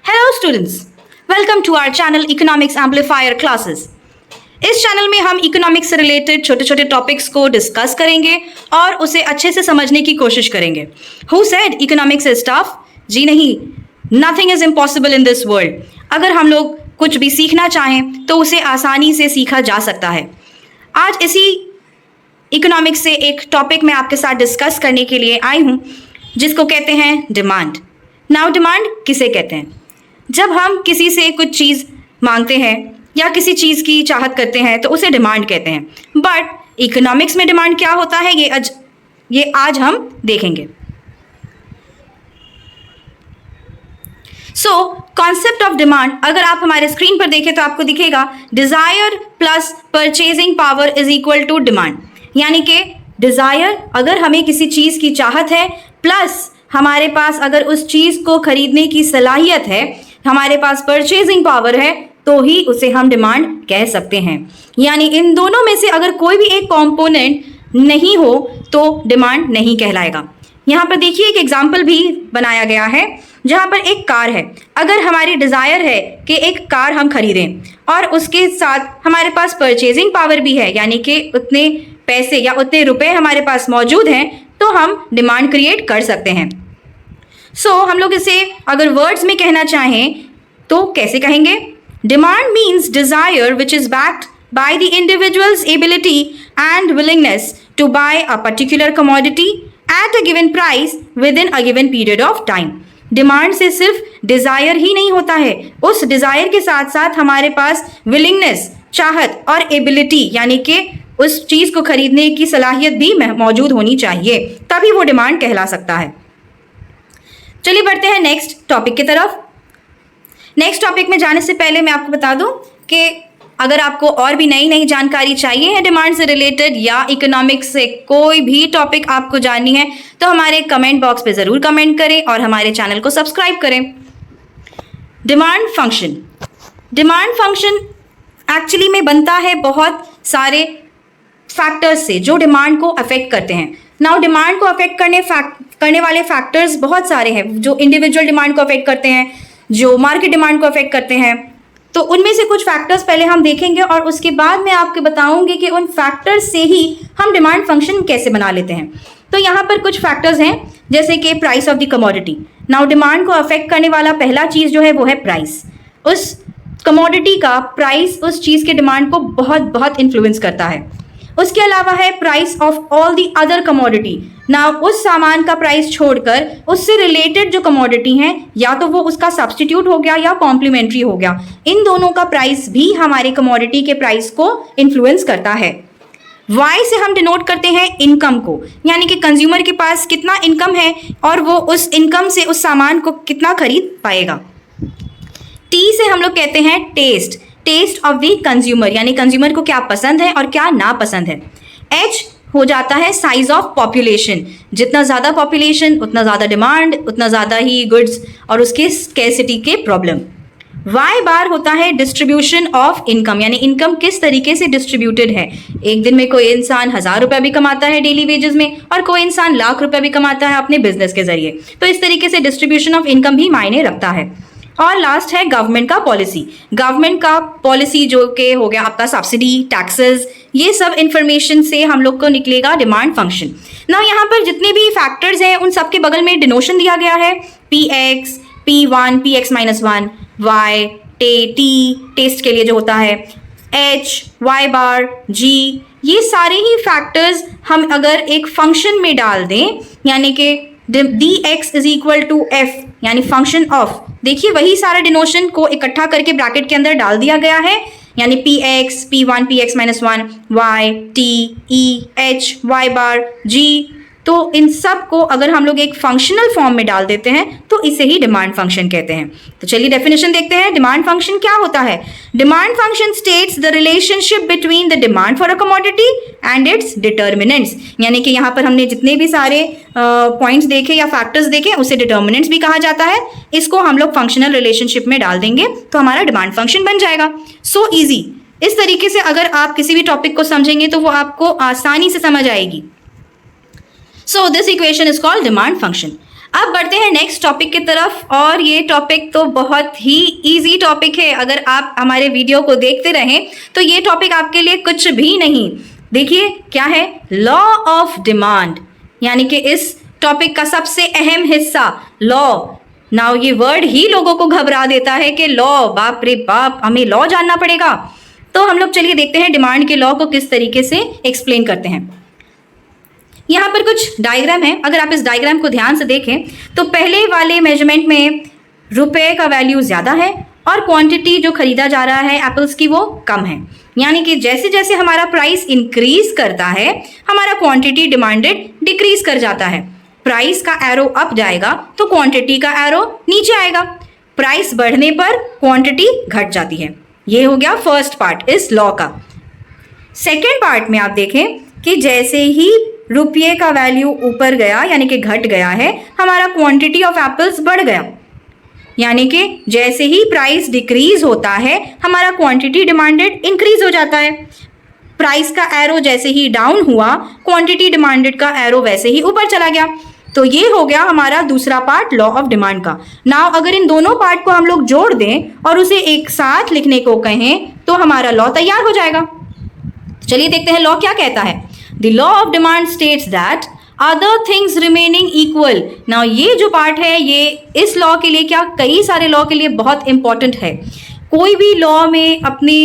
Hello students, welcome to our channel economics amplifier classes. इस चैनल में हम इकोनॉमिक्स से रिलेटेड छोटे छोटे टॉपिक्स को डिस्कस करेंगे और उसे अच्छे से समझने की कोशिश करेंगे। Who said economics is tough? जी नहीं, nothing is impossible in this world. अगर हम लोग कुछ भी सीखना चाहें तो उसे आसानी से सीखा जा सकता है। आज इसी इकोनॉमिक्स से एक टॉपिक मैं आपके साथ डिस्कस करने के लिए आई हूँ जिसको कहते हैं डिमांड। नाउ डिमांड किसे कहते हैं? जब हम किसी से कुछ चीज़ मांगते हैं या किसी चीज़ की चाहत करते हैं तो उसे डिमांड कहते हैं। बट इकोनॉमिक्स में डिमांड क्या होता है ये आज हम देखेंगे। सो कॉन्सेप्ट ऑफ डिमांड अगर आप हमारे स्क्रीन पर देखें तो आपको दिखेगा desire plus purchasing power is equal to demand. यानी कि डिजायर, अगर हमें किसी चीज़ की चाहत है, प्लस हमारे पास अगर उस चीज़ को खरीदने की सलाहियत है, हमारे पास परचेजिंग पावर है, तो ही उसे हम डिमांड कह सकते हैं। यानी इन दोनों में से अगर कोई भी एक कंपोनेंट नहीं हो तो डिमांड नहीं कहलाएगा। यहाँ पर देखिए एक एग्जाम्पल भी बनाया गया है जहाँ पर एक कार है। अगर हमारी डिज़ायर है कि एक कार हम खरीदें और उसके साथ हमारे पास परचेजिंग पावर भी है, यानी कि उतने पैसे या उतने रुपए हमारे पास मौजूद हैं, तो हम डिमांड क्रिएट कर सकते हैं। हम लोग इसे अगर वर्ड्स में कहना चाहें तो कैसे कहेंगे? Demand means desire which is backed by the individual's ability and willingness to buy a particular commodity at a given price within a given period of time. Demand से सिर्फ डिजायर ही नहीं होता है, उस डिजायर के साथ साथ हमारे पास विलिंगनेस, चाहत और एबिलिटी यानी कि उस चीज़ को खरीदने की सलाहियत भी मौजूद होनी चाहिए, तभी वो डिमांड कहला सकता है। चलिए बढ़ते हैं नेक्स्ट टॉपिक की तरफ। नेक्स्ट टॉपिक में जाने से पहले मैं आपको बता दूं कि अगर आपको और भी नई नई जानकारी चाहिए है डिमांड से रिलेटेड या इकोनॉमिक्स से कोई भी टॉपिक आपको जाननी है तो हमारे कमेंट बॉक्स पे ज़रूर कमेंट करें और हमारे चैनल को सब्सक्राइब करें। डिमांड फंक्शन एक्चुअली में बनता है बहुत सारे फैक्टर्स से जो डिमांड को अफेक्ट करते हैं। नाउ डिमांड को अफेक्ट करने वाले फैक्टर्स बहुत सारे हैं, जो इंडिविजुअल डिमांड को अफेक्ट करते हैं, जो मार्केट डिमांड को अफेक्ट करते हैं। तो उनमें से कुछ फैक्टर्स पहले हम देखेंगे और उसके बाद मैं आपको बताऊंगी कि उन फैक्टर्स से ही हम डिमांड फंक्शन कैसे बना लेते हैं। तो यहाँ पर कुछ फैक्टर्स हैं जैसे कि price of the commodity. Now demand को अफेक्ट करने वाला पहला चीज़ जो है वो है प्राइस। उस कमोडिटी का प्राइस उस चीज़ के डिमांड को बहुत बहुत इन्फ्लुएंस करता है। उसके अलावा है price of all the other commodity. ना उस सामान का प्राइस छोड़कर उससे रिलेटेड जो कमोडिटी हैं, या तो वो उसका सब्स्टिट्यूट हो गया या कॉम्प्लीमेंट्री हो गया, इन दोनों का प्राइस भी हमारे कमोडिटी के प्राइस को इन्फ्लुएंस करता है। वाई से हम डिनोट करते हैं इनकम को, यानी कि कंज्यूमर के पास कितना इनकम है और वो उस इनकम से उस सामान को कितना खरीद पाएगा। टी से हम लोग कहते हैं टेस्ट ऑफ द कंज्यूमर, यानी कंज्यूमर को क्या पसंद है और क्या ना पसंद है। एच हो जाता है साइज ऑफ पॉपुलेशन। जितना ज़्यादा पॉपुलेशन उतना ज़्यादा डिमांड, उतना ज़्यादा ही गुड्स और उसके स्कैर्सिटी के प्रॉब्लम। वाई बार होता है डिस्ट्रीब्यूशन ऑफ इनकम, यानी इनकम किस तरीके से डिस्ट्रीब्यूटेड है। एक दिन में कोई इंसान 1000 रुपया भी कमाता है डेली वेजेस में और कोई इंसान लाख रुपया भी कमाता है अपने बिजनेस के जरिए। तो इस तरीके से डिस्ट्रीब्यूशन ऑफ इनकम भी मायने रखता है। और लास्ट है गवर्नमेंट का पॉलिसी। गवर्नमेंट का पॉलिसी जो कि हो गया आपका सब्सिडी, टैक्सेस, ये सब इंफॉर्मेशन से हम लोग को निकलेगा डिमांड फंक्शन। ना यहाँ पर जितने भी फैक्टर्स हैं उन सब के बगल में डिनोशन दिया गया है, Px, P1, Px-1, Y, test के लिए जो होता है, H, Y बार, G, ये सारे ही फैक्टर्स हम अगर एक फंक्शन में डाल दें, यानी कि dx is equal to f, यानी फंक्शन ऑफ, देखिए वही सारा डिनोशन को इकट्ठा करके ब्रैकेट के अंदर डाल दिया गया है, यानी Px, P1, Px-1, Y, T, E, H, Y बार, G। तो इन सब को अगर हम लोग एक फंक्शनल फॉर्म में डाल देते हैं तो इसे ही डिमांड फंक्शन कहते हैं। तो चलिए डेफिनेशन देखते हैं। डिमांड फंक्शन क्या होता है? Demand function states the relationship between the demand for a commodity and it's determinants, यानी कि यहाँ पर हमने जितने भी सारे पॉइंट्स देखे या फैक्टर्स देखे उसे डिटर्मिनेंट्स भी कहा जाता है। इसको हम लोग फंक्शनल रिलेशनशिप में डाल देंगे तो हमारा डिमांड फंक्शन बन जाएगा। So easy. इस तरीके से अगर आप किसी भी टॉपिक को समझेंगे तो वो आपको आसानी से समझ आएगी। So this equation is called demand function. अब बढ़ते हैं नेक्स्ट टॉपिक की तरफ, और ये टॉपिक तो बहुत ही इजी टॉपिक है। अगर आप हमारे वीडियो को देखते रहें तो ये टॉपिक आपके लिए कुछ भी नहीं। देखिए क्या है, लॉ ऑफ डिमांड, यानी कि इस टॉपिक का सबसे अहम हिस्सा लॉ। नाउ ये वर्ड ही लोगों को घबरा देता है कि लॉ, बाप रे बाप, हमें लॉ जानना पड़ेगा। तो हम लोग चलिए देखते हैं डिमांड के लॉ को किस तरीके से एक्सप्लेन करते हैं। यहाँ पर कुछ डायग्राम है, अगर आप इस डायग्राम को ध्यान से देखें तो पहले वाले मेजरमेंट में रुपए का वैल्यू ज़्यादा है और क्वांटिटी जो खरीदा जा रहा है एप्पल्स की वो कम है। यानी कि जैसे जैसे हमारा प्राइस इंक्रीज करता है हमारा क्वांटिटी डिमांडेड डिक्रीज कर जाता है। प्राइस का एरो अप जाएगा तो क्वांटिटी का एरो नीचे आएगा। प्राइस बढ़ने पर क्वांटिटी घट जाती है। ये हो गया फर्स्ट पार्ट इस लॉ का। सेकेंड पार्ट में आप देखें कि जैसे ही रुपये का वैल्यू ऊपर गया यानी कि घट गया है, हमारा क्वांटिटी ऑफ एप्पल्स बढ़ गया। यानी कि जैसे ही प्राइस डिक्रीज होता है हमारा क्वांटिटी डिमांडेड इंक्रीज हो जाता है। प्राइस का एरो जैसे ही डाउन हुआ क्वांटिटी डिमांडेड का एरो वैसे ही ऊपर चला गया। तो ये हो गया हमारा दूसरा पार्ट लॉ ऑफ डिमांड का। नाउ अगर इन दोनों पार्ट को हम लोग जोड़ दें और उसे एक साथ लिखने को कहें तो हमारा लॉ तैयार हो जाएगा। चलिए देखते हैं लॉ क्या कहता है। The law of demand states that other things remaining equal। Now ये जो पार्ट है ये इस लॉ के लिए क्या, कई सारे लॉ के लिए बहुत इंपॉर्टेंट है। कोई भी लॉ में अपनी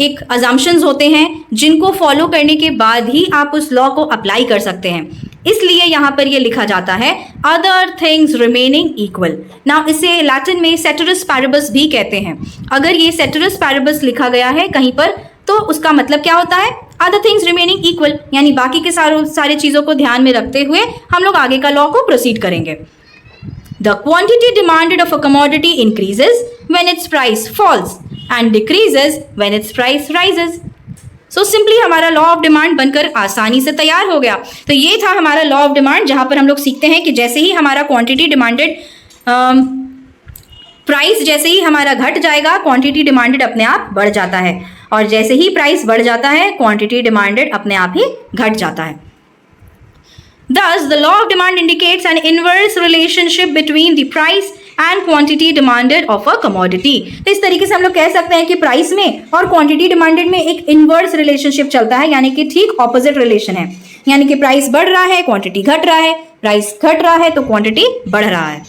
एक अजम्पशंस होते हैं जिनको फॉलो करने के बाद ही आप उस लॉ को अप्लाई कर सकते हैं, इसलिए यहाँ पर ये लिखा जाता है other things remaining equal. Now इसे लैटिन में सेटरस पैरिबस भी कहते हैं। अगर ये सेटरस पैरिबस लिखा गया है कहीं पर तो उसका मतलब क्या होता है, अदर थिंग्स रिमेनिंग इक्वल, यानी बाकी के सारी चीज़ों को ध्यान में रखते हुए हम लोग आगे का लॉ को प्रोसीड करेंगे। The quantity demanded of a commodity increases when it's price falls and decreases when it's price rises. So simply हमारा लॉ ऑफ डिमांड बनकर आसानी से तैयार हो गया। तो ये था हमारा लॉ ऑफ डिमांड, जहां पर हम लोग सीखते हैं कि जैसे ही हमारा क्वांटिटी डिमांडेड प्राइस जैसे ही हमारा घट जाएगा क्वांटिटी डिमांडेड अपने आप बढ़ जाता है, और जैसे ही प्राइस बढ़ जाता है क्वांटिटी डिमांडेड अपने आप ही घट जाता है। Thus, the law of demand indicates an inverse relationship between the price and quantity demanded of a commodity। तो इस तरीके से हम लोग कह सकते हैं कि प्राइस में और क्वांटिटी डिमांडेड में एक इनवर्स रिलेशनशिप चलता है, यानी कि ठीक ऑपोजिट रिलेशन है। यानी कि प्राइस बढ़ रहा है क्वांटिटी घट रहा है, प्राइस घट रहा है तो क्वांटिटी बढ़ रहा है।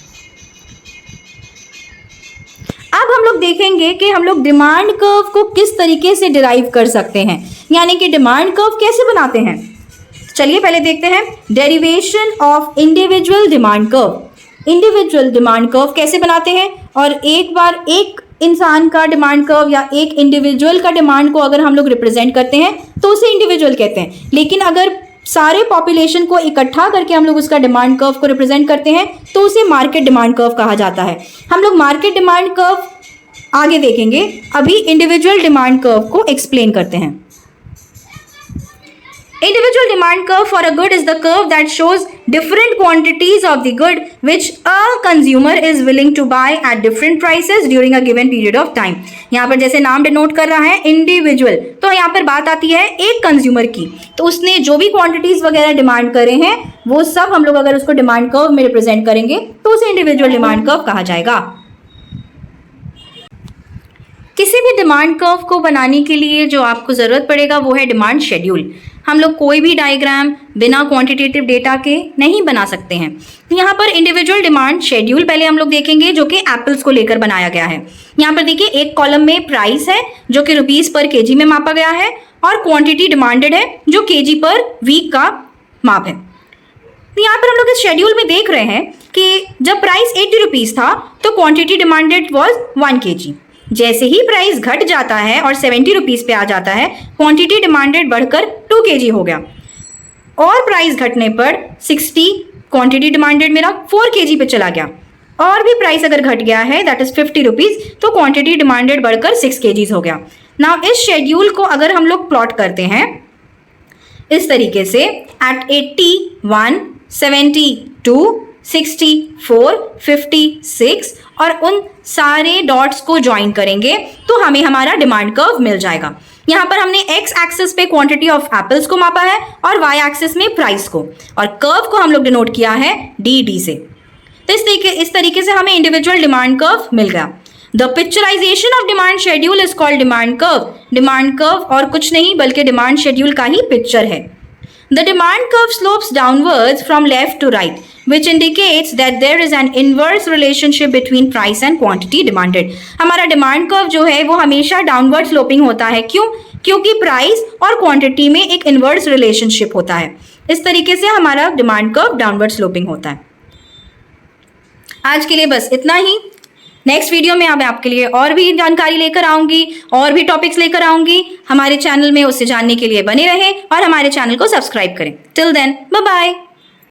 अब हम लोग देखेंगे कि हम लोग डिमांड कर्व को किस तरीके से डिराइव कर सकते हैं, यानी कि डिमांड कर्व कैसे बनाते हैं। चलिए पहले देखते हैं derivation of individual demand curve. Individual demand curve कैसे बनाते हैं, और एक बार एक इंसान का डिमांड कर्व या एक इंडिविजुअल का डिमांड को अगर हम लोग रिप्रेजेंट करते हैं तो उसे इंडिविजुअल कहते हैं। लेकिन अगर सारे पॉपुलेशन को इकट्ठा करके हम लोग उसका डिमांड कर्व को रिप्रेजेंट करते हैं तो उसे मार्केट डिमांड कर्व कहा जाता है। हम लोग मार्केट डिमांड कर्व आगे देखेंगे, अभी इंडिविजुअल डिमांड कर्व को एक्सप्लेन करते हैं। Individual demand curve for a good is the curve that shows different quantities of the good which a consumer is willing to buy at different prices during a given period of time। यहाँ पर जैसे नाम denote कर रहा है individual, तो यहाँ पर बात आती है एक कंज्यूमर की, तो उसने जो भी क्वांटिटीज वगैरह डिमांड करे हैं वो सब हम लोग अगर उसको डिमांड कर्व में रिप्रेजेंट करेंगे तो उसे इंडिविजुअल डिमांड कर्व कहा जाएगा। किसी भी डिमांड कर्व को बनाने के लिए जो आपको ज़रूरत पड़ेगा वो है डिमांड शेड्यूल। हम लोग कोई भी डायग्राम बिना क्वांटिटेटिव डेटा के नहीं बना सकते हैं। यहाँ पर इंडिविजुअल डिमांड शेड्यूल पहले हम लोग देखेंगे जो कि एप्पल्स को लेकर बनाया गया है। यहाँ पर देखिए एक कॉलम में प्राइस है जो कि रुपीस पर केजी में मापा गया है, और क्वांटिटी डिमांडेड है जो केजी पर वीक का माप है। तो यहाँ पर हम लोग इस शेड्यूल में देख रहे हैं कि जब प्राइस 80 रुपीज़ था तो क्वांटिटी डिमांडेड वॉज 1 kg। जैसे ही प्राइस घट जाता है और 70 रुपीज़ पे आ जाता है क्वांटिटी डिमांडेड बढ़कर 2 kg हो गया, और प्राइस घटने पर 60 क्वांटिटी डिमांडेड मेरा 4 kg पे चला गया, और भी प्राइस अगर घट गया है दैट इज 50 रुपीज़ तो क्वांटिटी डिमांडेड बढ़कर 6 kg हो गया। नाउ इस शेड्यूल को अगर हम लोग प्लॉट करते हैं इस तरीके से एट 81, 72, 64, 56 और उन सारे डॉट्स को ज्वाइन करेंगे तो हमें हमारा डिमांड कर्व मिल जाएगा। यहाँ पर हमने एक्स एक्सिस पे क्वांटिटी ऑफ एप्पल्स को मापा है और वाई एक्सिस में प्राइस को, और कर्व को हम लोग डिनोट किया है डी से। तो इस तरीके से हमें इंडिविजुअल डिमांड कर्व मिल गया। The picturisation of demand schedule is called demand curve. Demand curve और कुछ नहीं बल्कि डिमांड शेड्यूल का ही पिक्चर है। The demand curve slopes downwards from left to right, which indicates that there is an inverse relationship between price and quantity demanded. हमारा demand curve जो है वो हमेशा डाउनवर्ड स्लोपिंग होता है। क्यों? क्योंकि प्राइस और क्वांटिटी में एक इनवर्स रिलेशनशिप होता है। इस तरीके से हमारा डिमांड कर्व डाउनवर्ड स्लोपिंग होता है। आज के लिए बस इतना ही। नेक्स्ट वीडियो में मैं आपके लिए और भी जानकारी लेकर आऊंगी, और भी टॉपिक्स लेकर आऊंगी। हमारे चैनल में उससे जानने के लिए बने रहें और हमारे चैनल को सब्सक्राइब करें। Till then, bye bye.